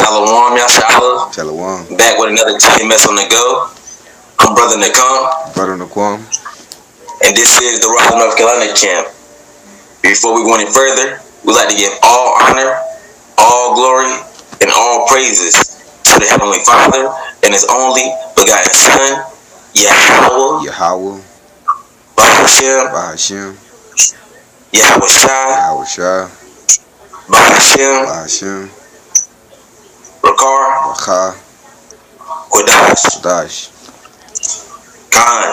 Shalom, Yashala. Shalom. Back with another TMS on the go. I'm Brother Nakam. Brother Naquam. And this is the Raleigh, North Carolina camp. Before we go any further, we'd like to give all honor, all glory, and all praises to the Heavenly Father and His only begotten Son, Yahweh, Bahashem, Yahweh Shai, Bahashem, Rakar, Kodash. Khan.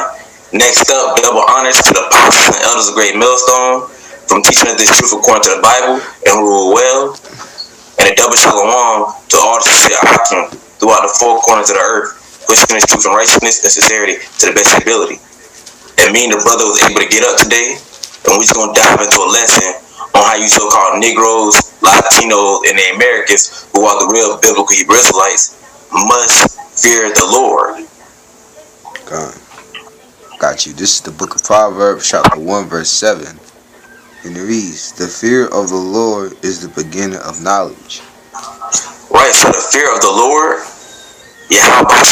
Next up, double honors to the apostles and elders of Great Millstone from teaching us this truth according to the Bible and rule well. And a double shalom to all the sincere Akim throughout the four corners of the earth, pushing this truth and righteousness and sincerity to the best ability. And me and the brother was able to get up today, and we're just going to dive into a lesson on how you so-called Negroes, Latinos, and the Americans, who are the real biblical Hebrew Israelites, must fear the Lord. God. Got you. This is the book of Proverbs, chapter 1, verse 7. And it reads, "The fear of the Lord is the beginning of knowledge." Right, so the fear of the Lord, Yahweh,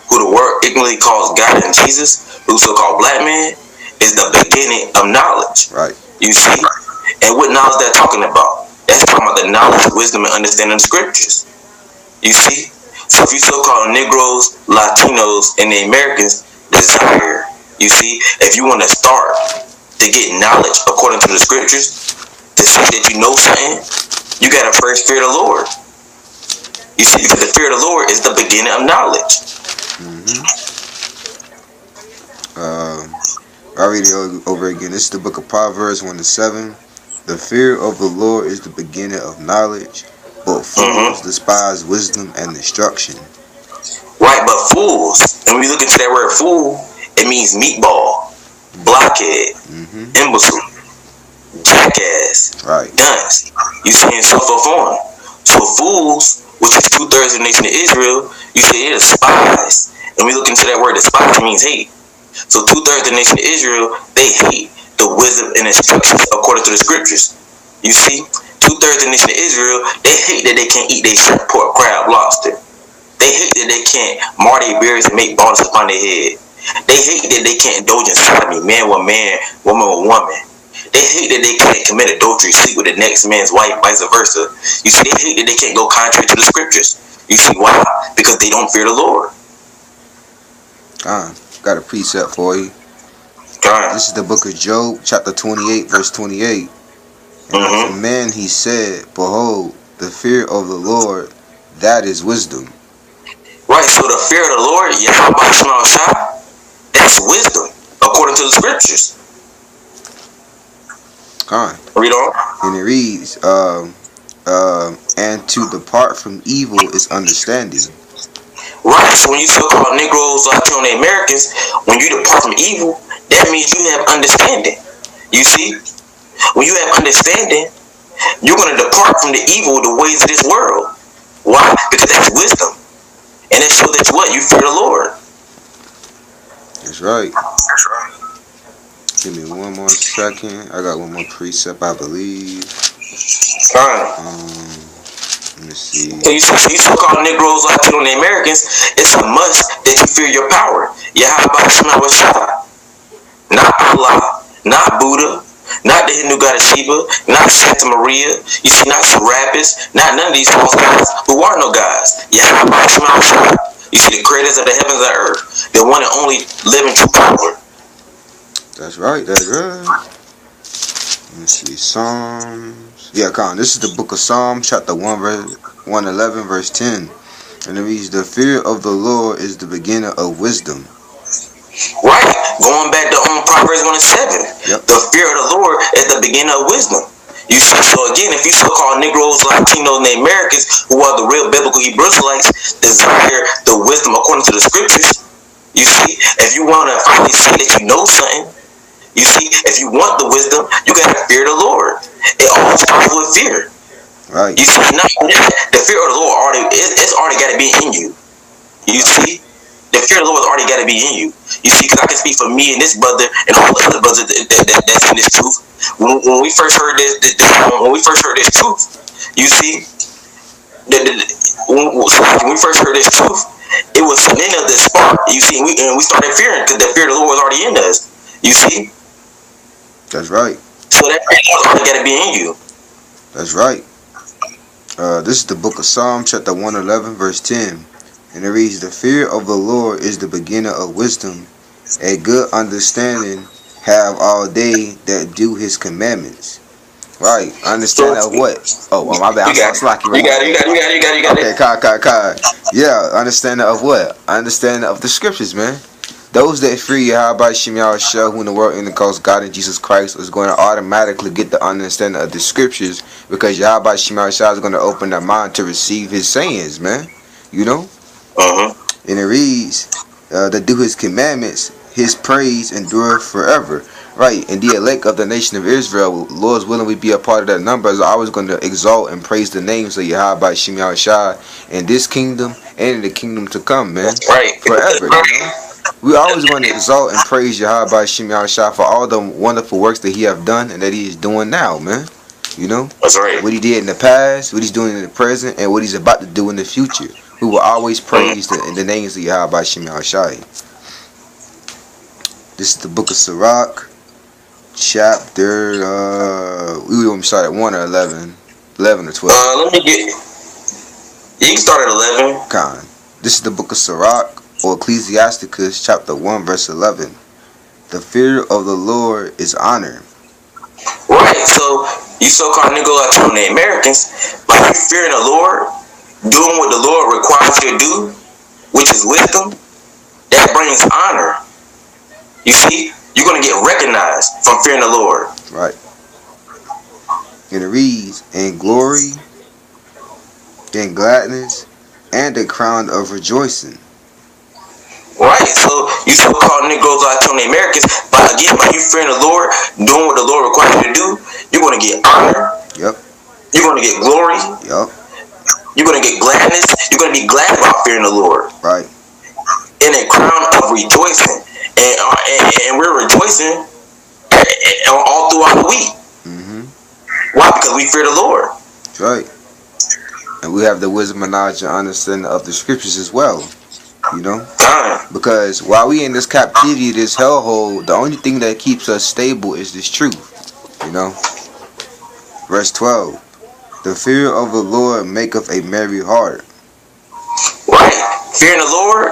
who the world ignorantly calls God and Jesus, who's so-called black man, is the beginning of knowledge. Right. You see? And what knowledge they're talking about? That's talking about the knowledge, wisdom, and understanding of the scriptures. You see? So if you so-called Negroes, Latinos, and the Americans desire, you see, if you want to start to get knowledge according to the scriptures, to see that you know something, you got to first fear the Lord. You see, because the fear of the Lord is the beginning of knowledge. I'll read it over again. This is the book of Proverbs 1 and 7. "The fear of the Lord is the beginning of knowledge, but fools despise wisdom and instruction." Right, but fools, and when you look into that word fool, it means meatball, blockhead, imbecile, jackass, right, dunce. You see, and so forth on. So fools, which is 2/3 of the nation of Israel, you say it is spies. And we look into that word, despise means hate. So 2/3 of the nation of Israel, they hate the wisdom and instructions according to the scriptures. You see, 2/3 of the nation of Israel, they hate that they can't eat their shrimp, pork, crab, lobster. They hate that they can't mar their beards and make bonnets upon their head. They hate that they can't indulge in sodomy, man with man, woman with woman. They hate that they can't commit adultery, sleep with the next man's wife, vice versa. You see, they hate that they can't go contrary to the scriptures. You see why? Because they don't fear the Lord. Got a precept for you. This is the book of Job, chapter 28, verse 28. "And of a man he said, Behold, the fear of the Lord, that is wisdom." Right, so the fear of the Lord, Yahweh, that's wisdom, according to the scriptures. Read on. And it reads, "And to depart from evil is understanding." Right, so when you so-called Negroes, Latino, and Americans, when you depart from evil, that means you have understanding. You see? When you have understanding, you're going to depart from the evil, the ways of this world. Why? Because that's wisdom. And it shows that what? You fear the Lord. That's right. Give me one more second. I got one more precept, I believe. Let me see. So you so-called Negroes, Latino, and Americans, it's a must that you fear your power. Yahweh, not Allah, not Buddha, not the Hindu god of Shiva, not Santa Maria, you see, not Serapis, not none of these false gods who are no gods. Yahweh, you see, the creators of the heavens and earth, the one and only living true power. That's right, that's right. Let me see, Psalms. Yeah, this is the book of Psalms, chapter 111, verse 10. And it reads, "The fear of the Lord is the beginning of wisdom." Right, going back to Proverbs 1 and 7. Yep. The fear of the Lord is the beginning of wisdom. You see, so again, if you so-called Negroes, Latinos, and the Americans, who are the real biblical Hebrew Israelites, desire the wisdom according to the scriptures, you see, if you want to finally say that you know something, you see, if you want the wisdom, you got to fear the Lord. It all starts with fear. Right. You see, the fear of the Lord it's already got to be in you. You see, the fear of the Lord has already got to be in you. You see, because I can speak for me and this brother and all the other brothers that's in this truth. When we first heard this truth, you see, when we first heard this truth, it was in us that spark. You see, and we started fearing because the fear of the Lord was already in us. You see, That's right. so that fear already got to be in you. That's right. This is the book of Psalms, chapter 111, verse 10. And it reads, "The fear of the Lord is the beginning of wisdom. A good understanding have all they that do his commandments." Right. Understanding of what? Oh, my bad. I'm so slacking. You got it. Okay, Kai. Yeah, understanding of what? Understanding of the scriptures, man. Those that fear Yahweh Shem Yahshua, who in the world in the calls God and Jesus Christ, is going to automatically get the understanding of the scriptures because Yahweh Shem Yahshua is going to open their mind to receive his sayings, man. You know? And it reads, that do his commandments, his praise endureth forever. Right, and the elect of the nation of Israel, Lord's willing, we be a part of that number, is always going to exalt and praise the names of Yahweh Shem Yahshua in this kingdom and in the kingdom to come, man. Right. Forever, you know? We always want to exalt and praise Yahweh Shem Yahshua for all the wonderful works that he have done and that he is doing now, man. You know? That's right. What he did in the past, what he's doing in the present, and what he's about to do in the future. We will always praise the names of Yahweh Shem Yahshua. This is the book of Sirach, chapter, we want to start at 1 or 11? 11 or 12? Let me get, you can start at 11. Con. This is the book of Sirach, or Ecclesiasticus, chapter 1, verse 11. The fear of the Lord is honor. Right, so you so-called niggas like the Americans, by you fearing the Lord, doing what the Lord requires you to do, which is wisdom, that brings honor. You see, you're going to get recognized from fearing the Lord. Right. And it reads, "In glory, in gladness, and a crown of rejoicing." Right, so you so-called Negroes like the Americans, by you fearing the Lord, doing what the Lord requires you to do, you're going to get honor. Yep. You're going to get glory. Yep. You're going to get gladness. You're going to be glad about fearing the Lord. Right. And a crown of rejoicing. And we're rejoicing all throughout the week. Why? Because we fear the Lord. That's right. And we have the wisdom and knowledge and understanding of the scriptures as well. You know? Because while we in this captivity, this hellhole, the only thing that keeps us stable is this truth. You know? Verse 12. "The fear of the Lord maketh a merry heart." Right. Fearing the Lord,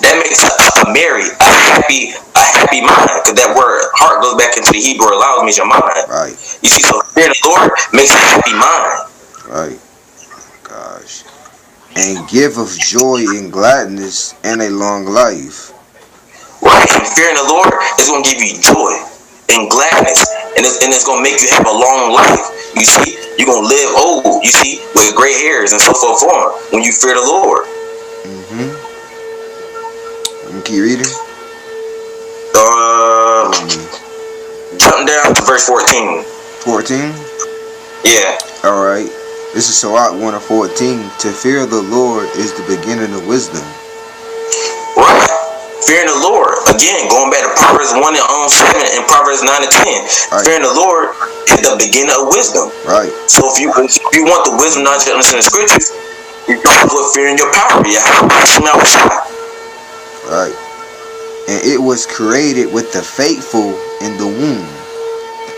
that makes a merry, a happy mind. Because that word heart goes back into the Hebrew, allows me your mind. Right. You see, so fearing the Lord makes a happy mind. Right. Gosh. "And giveth joy and gladness and a long life." Right. And fearing the Lord is going to give you joy and gladness. And it's going to make you have a long life. You see, you're going to live old, you see, with gray hairs and so forth on when you fear the Lord. Keep reading. Jump down to verse 14. 14? Yeah. Alright. This is Sirach 1 of 14. "To fear the Lord is the beginning of wisdom." Right. Fearing the Lord. Again, going back to Proverbs 1 and 7 and Proverbs 9 and 10. Right. Fearing the Lord is the beginning of wisdom. Right. So if you want the wisdom not to understand the scriptures, you start with fearing your power. Right. "And it was created with the faithful in the womb."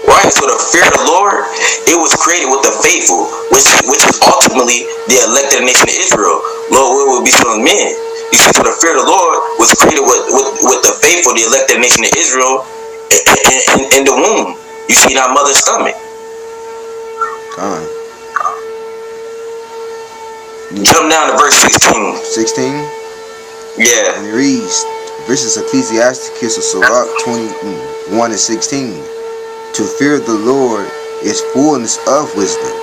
Right, so the fear of the Lord, it was created with the faithful, which is ultimately the elected nation of Israel. Lord, where will be some men? You see, so the fear of the Lord was created with the faithful, the elected nation of Israel, in the womb. You see, in our mother's stomach. Jump down to verse 16. 16? Yeah. And it reads, this is Ecclesiasticus of Sirach 21 and 16. "To fear the Lord is fullness of wisdom."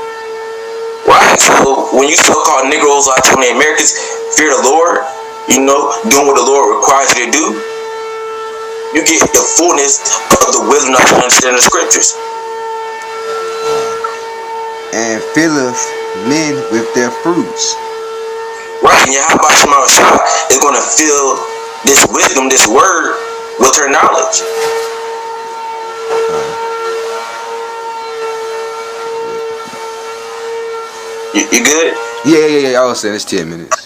Right, so when you so-called Negroes like the Americans fear the Lord, you know, doing what the Lord requires you to do, you get the fullness of the wisdom not to understand the scriptures. "And filleth men with their fruits." Right, and Yahweh Shema is going to fill this wisdom, this word, with her knowledge. You good? Yeah. I was saying it's 10 minutes.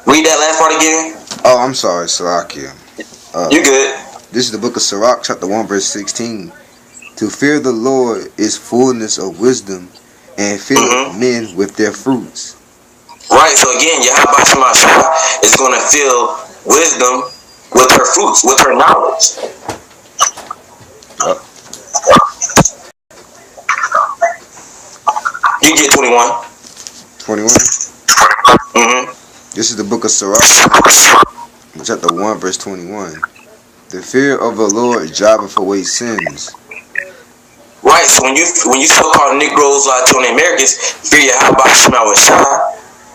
Read that last part again. Oh, I'm sorry, Salakia. You good? This is the book of Sirach, chapter 1, verse 16. To fear the Lord is fullness of wisdom, and filleth men with their fruits. Right, so again, Yahweh Shema is going to fill wisdom with her fruits, with her knowledge. You get 21. 21? This is the book of Sirach, chapter 1, verse 21. The fear of the Lord driveth away sins. Right, so when you so-called Negroes, Latino Americans, fear Yahweh Shema,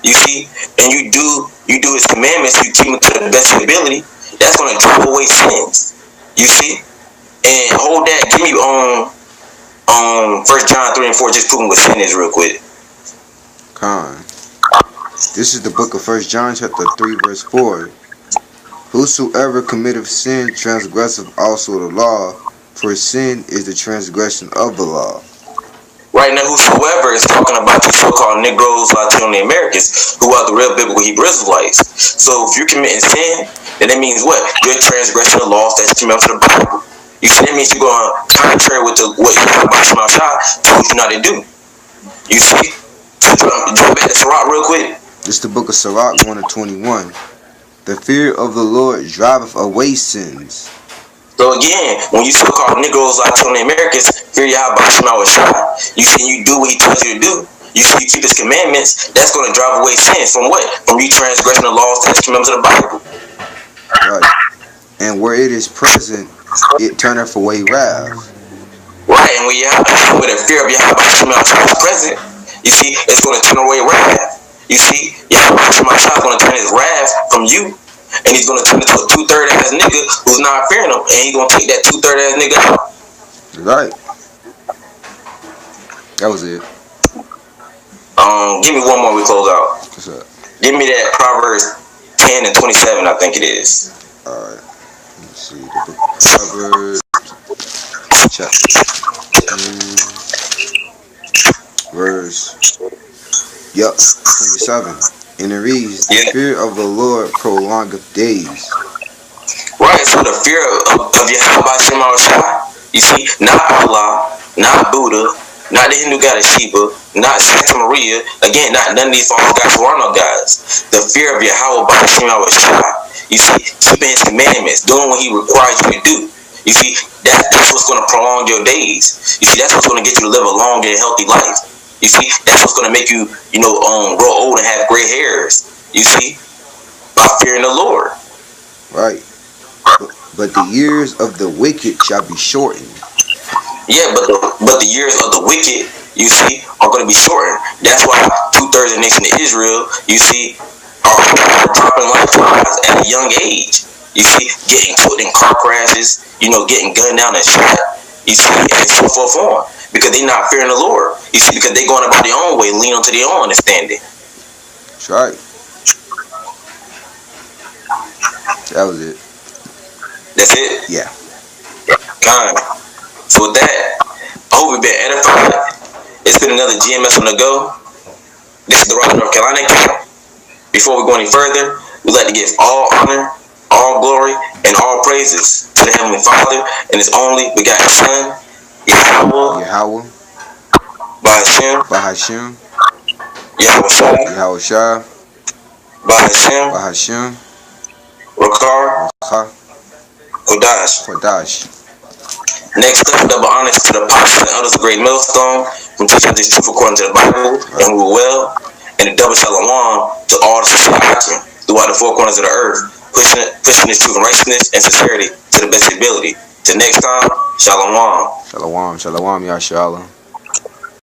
you see, and you do his commandments, you keep them to the best of your ability, that's going to drive away sins. You see? And hold that, give me on 1 John 3 and 4, just proving what sin is real quick. Con. This is the book of 1 John chapter 3 verse 4. Whosoever committeth sin transgresseth also the law, for sin is the transgression of the law. Right now, whosoever is talking about the so-called Negroes, Latino Americans, who are the real biblical Hebrew Israelites. So if you're committing sin, then that means what? You're transgressing the laws that you remember to the Bible. You see, that means you're going contrary with what Yahweh Shema told you not to do. You see? So jump back to Sirach real quick. This is the book of Sirach 1 and 21. The fear of the Lord driveth away sins. So again, when you so-called Negroes, Latino Americans, fear Yahweh Shema, you see, you do what he tells you to do. You see, you keep his commandments. That's going to drive away sin. From what? From you transgressing the laws that commandments of the Bible. Right. And where it is present, it turneth away wrath. Right, and when the fear of Yahweh Shema is present, you see, it's going to turn away wrath. You see, Yahweh Shema is going to turn his wrath from you. And he's going to turn into a 2/3 ass nigga who's not fearing him. And he's going to take that 2/3 ass nigga out. Right. That was it. Give me one more, we close out. What's up? Give me that Proverbs 10 and 27, I think it is. Alright. Let's see. The book of Proverbs, chapter 10, verse 27. And it reads, the fear of the Lord prolongeth days. Right, so the fear of Yahweh Shema, you see, not Allah, not Buddha, not the Hindu god of Shiva, not Santa Maria, again, not none of these false gods who are no gods. The fear of Yahweh Shema, you see, keeping his commandments, doing what he requires you to do. You see, that's what's going to prolong your days. You see, that's what's going to get you to live a long and healthy life. You see, that's what's going to make you, grow old and have gray hairs. You see, by fearing the Lord. Right. But the years of the wicked shall be shortened. Yeah, but the years of the wicked, you see, are going to be shortened. That's why 2/3 of the nation of Israel, you see, are dropping lifetimes at a young age. You see, getting killed in car crashes, getting gunned down and shot. You see, and so forth on. Because they're not fearing the Lord. You see, because they're going about their own way, lean onto their own understanding. That's right. That was it. That's it? Yeah. Kind. So with that, I hope we've been edified. It's been another GMS on the go. This is the Rock North Carolina camp. Before we go any further, we'd like to give all honor, all glory, and all praises to the Heavenly Father and His only begotten Son, Yahweh, Bahashim, Yahweh Bahashim, Rakar, Kodash. Next up, double honors to the apostles and elders of Great Millstone from teaching this truth according to the Bible and who will well, and a double shalom to all the society throughout the four corners of the earth, pushing this truth and righteousness and sincerity to the best ability. Till next time, shalom. Shalom, Yashala.